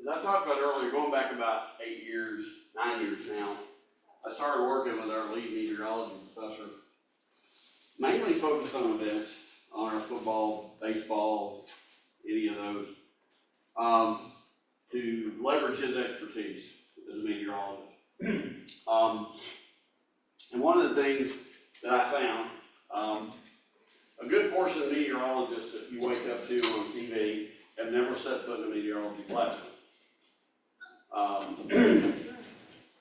as I talked about earlier, going back about 9 years now, I started working with our lead meteorology professor, mainly focused on events, on our football, baseball, any of those, to leverage his expertise as a meteorologist. And one of the things that I found, a good portion of meteorologists that you wake up to on TV have never set foot in a meteorology classroom.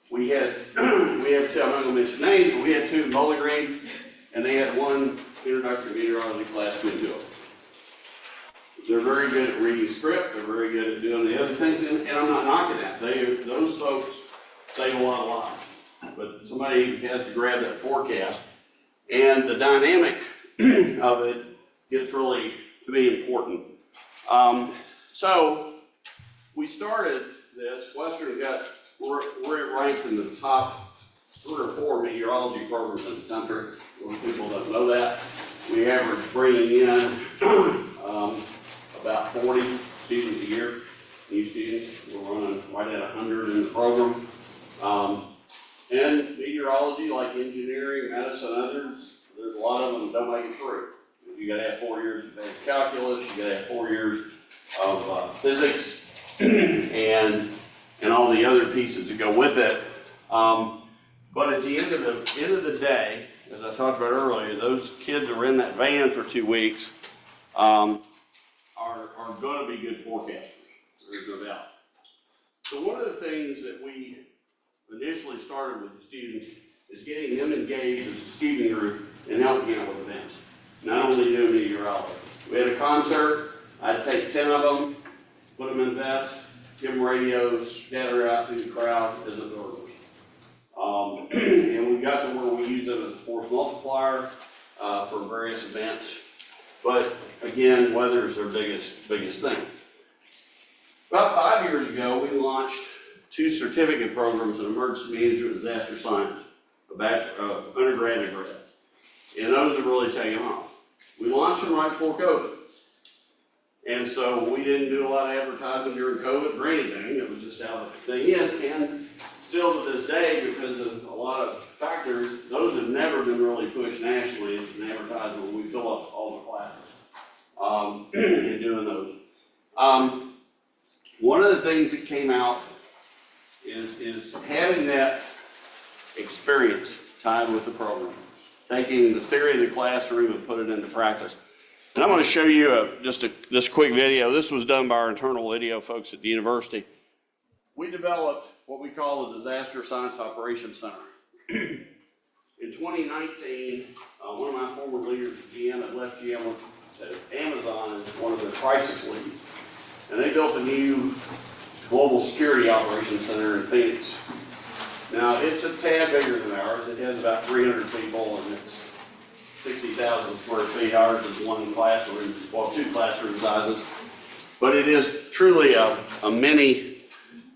We had I'm not going to mention names, but we had two in Bowling Green, and they had one introductory meteorology class to do it. They're very good at reading script, they're very good at doing the other things, and I'm not knocking that. Those folks save a lot of lives. But somebody has to grab that forecast, and the dynamic of it gets really to be important. So we started this. Western we're ranked in the top 3 or 4 meteorology programs in the country. Most people don't know that. We average bringing in about 40 students a year, new students. We're running right at 100 in the program. And meteorology, like engineering, medicine, others, there's a lot of them that don't make it through. You got to have 4 years of advanced calculus. You got to have 4 years of physics, and all the other pieces that go with it. But at the end of the day, as I talked about earlier, those kids are in that van for 2 weeks, are going to be good forecasters. There's no doubt. So one of the things that we initially started with the students is getting them engaged as a student group and helping out with events. Not only doing meteorology. We had a concert. I'd take 10 of them, put them in vests, give them radios, scatter out through the crowd as observers. And we got to where we use it as a force multiplier for various events. But again, weather is their biggest thing. About 5 years ago, we launched 2 certificate programs in emergency management and disaster science, a bachelor, undergrad and grad. And those have really taken off. We launched them right before COVID. And so we didn't do a lot of advertising during COVID or anything. It was just how the thing is. And still to this day, because of a lot of factors, those have never been really pushed nationally as an advertisement when we fill up all the classes in doing those. One of the things that came out is having that experience tied with the program, taking the theory of the classroom and put it into practice. And I'm going to show you this quick video. This was done by our internal video folks at the university. We developed what we call the Disaster Science Operations Center. In 2019, one of my former leaders at GM had left GM to Amazon as one of their crisis leads. And they built a new global security operations center in Phoenix. Now, it's a tad bigger than ours. It has about 300 people, and it's 60,000 square feet. Ours is 1 classroom, well, 2 classroom sizes. But it is truly a mini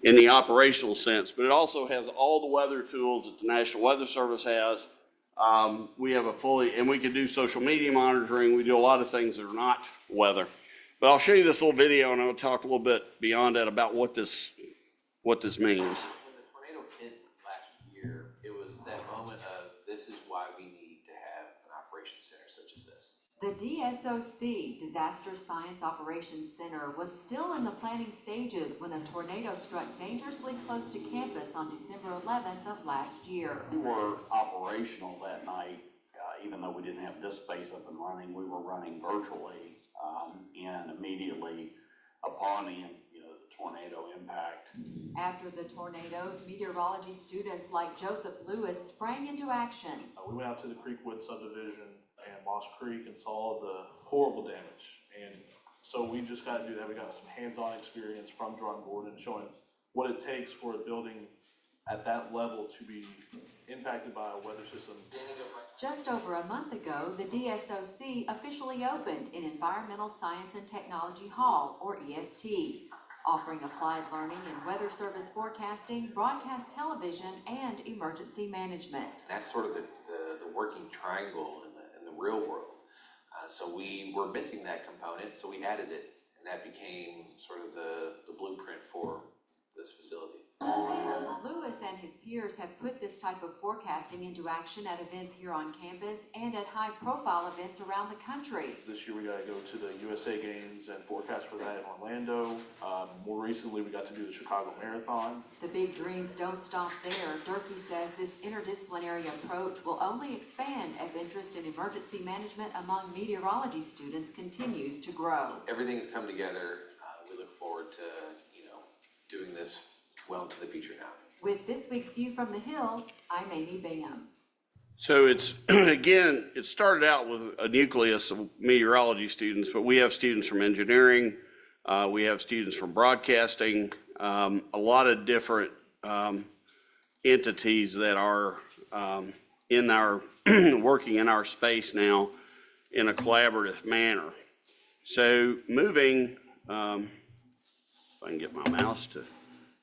in the operational sense, but it also has all the weather tools that the National Weather Service has. We have and we can do social media monitoring. We do a lot of things that are not weather. But I'll show you this little video, and I'll talk a little bit beyond that about what this means. When the tornado hit last year, it was that moment of, this is why we need to have an operations center such as this. The DSOC, Disaster Science Operations Center, was still in the planning stages when a tornado struck dangerously close to campus on December 11th of last year. We were operational that night, even though we didn't have this space up and running. We were running virtually, and immediately upon the tornado impact. After the tornadoes, meteorology students like Joseph Lewis sprang into action. We went out to the Creekwood subdivision and Moss Creek and saw the horrible damage. And so we just got to do that. We got some hands-on experience from John Gordon showing what it takes for a building at that level to be impacted by a weather system. Just over a month ago, the DSOC officially opened in Environmental Science and Technology Hall, or EST, offering applied learning in weather service forecasting, broadcast television, and emergency management. That's sort of the working triangle in the real world. So we were missing that component, so we added it, and that became sort of the blueprint for Lewis and his peers have put this type of forecasting into action at events here on campus and at high-profile events around the country. This year we got to go to the USA Games and forecast for that in Orlando. More recently, we got to do the Chicago Marathon. The big dreams don't stop there. Durkee says this interdisciplinary approach will only expand as interest in emergency management among meteorology students continues to grow. Everything's come together. We look forward to, doing this well into the future now. With this week's View from the Hill, I'm Amy Bingham. So it's, again, it started out with a nucleus of meteorology students, but we have students from engineering, we have students from broadcasting, a lot of different entities that are in our, working in our space now in a collaborative manner. So moving, if I can get my mouse to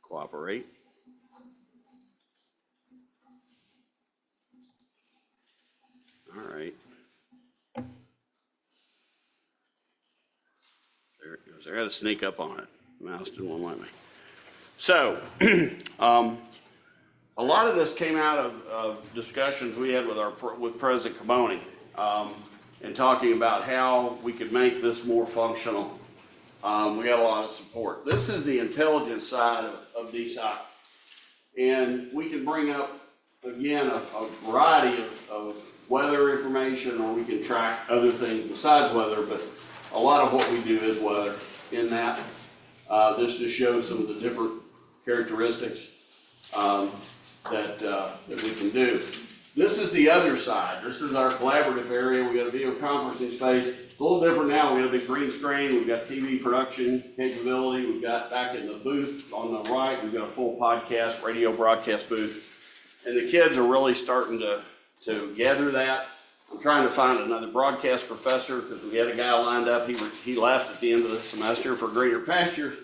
cooperate. All right. There it goes. I got to sneak up on it. The mouse didn't want to let me. So, a lot of this came out of discussions we had with President Caboni, and talking about how we could make this more functional. We got a lot of support. This is the intelligence side of DSOC, and we can bring up again a variety of weather information, or we can track other things besides weather, but a lot of what we do is weather in that. This just shows some of the different characteristics that we can do. This is the other side. This is our collaborative area. We got a video conferencing space. It's a little different now. We have a big green screen. We've got TV production capability. We've got back in the booth on the right, we've got a full podcast, radio broadcast booth. And the kids are really starting to gather that. I'm trying to find another broadcast professor because we had a guy lined up. He left at the end of the semester for greener pastures.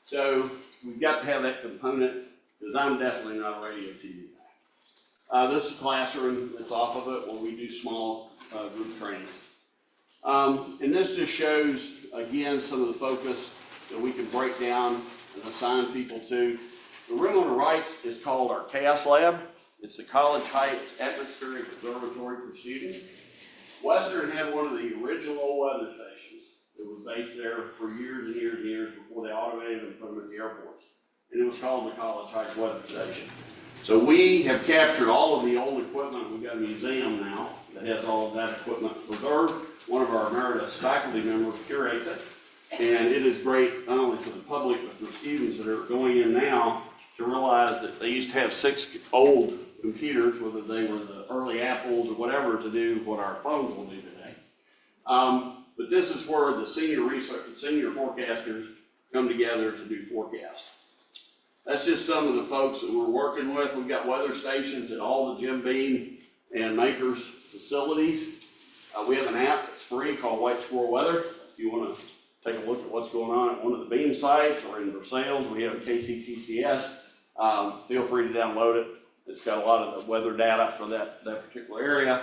So we've got to have that component because I'm definitely not a radio TV guy. This is a classroom that's off of it where we do small group training. And this just shows, again, some of the focus that we can break down and assign people to. The room on the right is called our Chaos Lab. It's the College Heights Atmospheric Observatory for students. Western had one of the original weather stations. It was based there for years and years and years before they automated and put them at the airports. And it was called the College Heights Weather Station. So we have captured all of the old equipment. We've got a museum now that has all of that equipment preserved. One of our emeritus faculty members curates it. And it is great not only for the public, but for students that are going in now to realize that they used to have 6 old computers, whether they were the early Apples or whatever, to do what our phones will do today. But this is where the senior forecasters come together to do forecast. That's just some of the folks that we're working with. We've got weather stations at all the Jim Beam and Makers facilities. We have an app that's free called White Squirrel Weather. If you want to take a look at what's going on at one of the Beam sites or in Versailles, we have KCTCS. Feel free to download it. It's got a lot of the weather data for that particular area.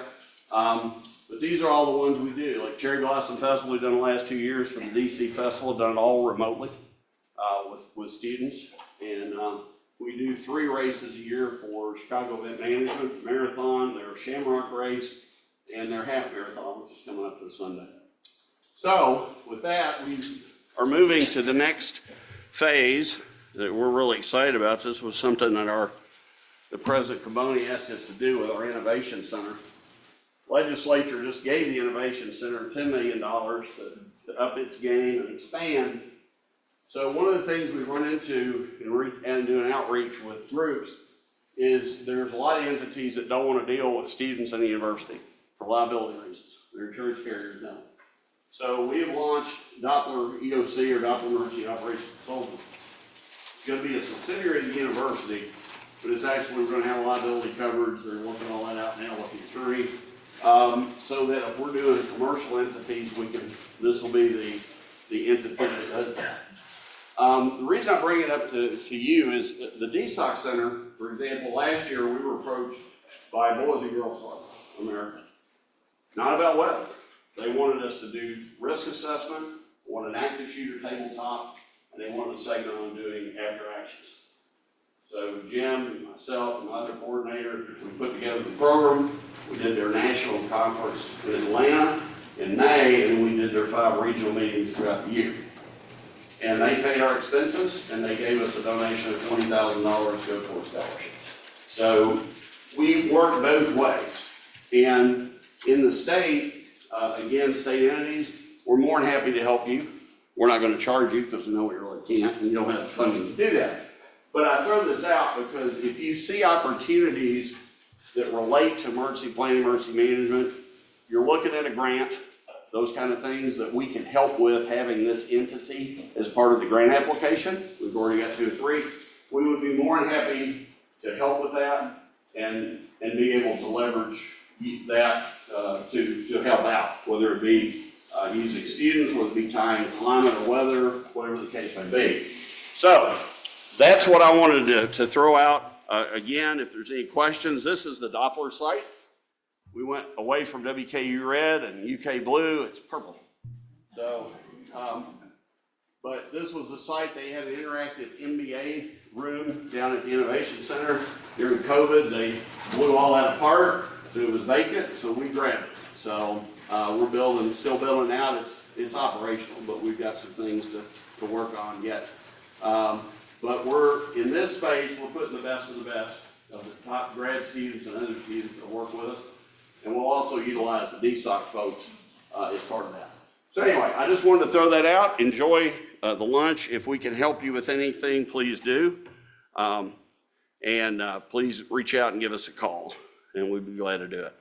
But these are all the ones we do. Like Cherry Blossom Festival, we've done the last 2 years for the DC Festival, done it all remotely with students. And we do 3 races a year for Chicago Event Management, Marathon, their Shamrock Race, and their half marathon, which is coming up this Sunday. So with that, we are moving to the next phase that we're really excited about. This was something that the President Caboni asked us to do with our Innovation Center. Legislature just gave the Innovation Center $10 million to up its game and expand. So one of the things we run into and doing outreach with groups is there's a lot of entities that don't want to deal with students in the university for liability reasons. Their insurance carriers don't. So we have launched Doppler EOC, or Doppler Emergency Operations Consultants. It's going to be a subsidiary of the university, but it's actually, we're going to have liability coverage. They're working all that out now with the attorney. So that if we're doing commercial entities, this will be the entity that does that. The reason I bring it up to you is the DSOC Center, for example, last year we were approached by Boys and Girls Club America. Not about weather. They wanted us to do risk assessment, wanted an active shooter tabletop, and they wanted a segment on doing after actions. So Jim, myself, and my other coordinator, we put together the program. We did their national conference in Atlanta in May, and we did their 5 regional meetings throughout the year. And they paid our expenses, and they gave us a donation of $20,000 to go towards scholarships. So we work both ways. And in the state, again, state entities, we're more than happy to help you. We're not going to charge you because we know we really can't, and you don't have the funding to do that. But I throw this out because if you see opportunities that relate to emergency planning, emergency management, you're looking at a grant, those kind of things that we can help with having this entity as part of the grant application. We've already got 2 or 3. We would be more than happy to help with that and be able to leverage that to help out, whether it be using students, whether it be tying climate or weather, whatever the case may be. So that's what I wanted to throw out. Again, if there's any questions, this is the Doppler site. We went away from WKU red and UK blue, it's purple. So, but this was the site, they had an interactive MBA room down at the Innovation Center. During COVID, they blew all that apart, so it was vacant, so we grabbed it. So we're still building out, it's operational, but we've got some things to work on yet. But we're, in this space, we're putting the best of the best of the top grad students and other students that work with us. And we'll also utilize the DSOC folks as part of that. So anyway, I just wanted to throw that out. Enjoy the lunch. If we can help you with anything, please do. Please reach out and give us a call, and we'd be glad to do it.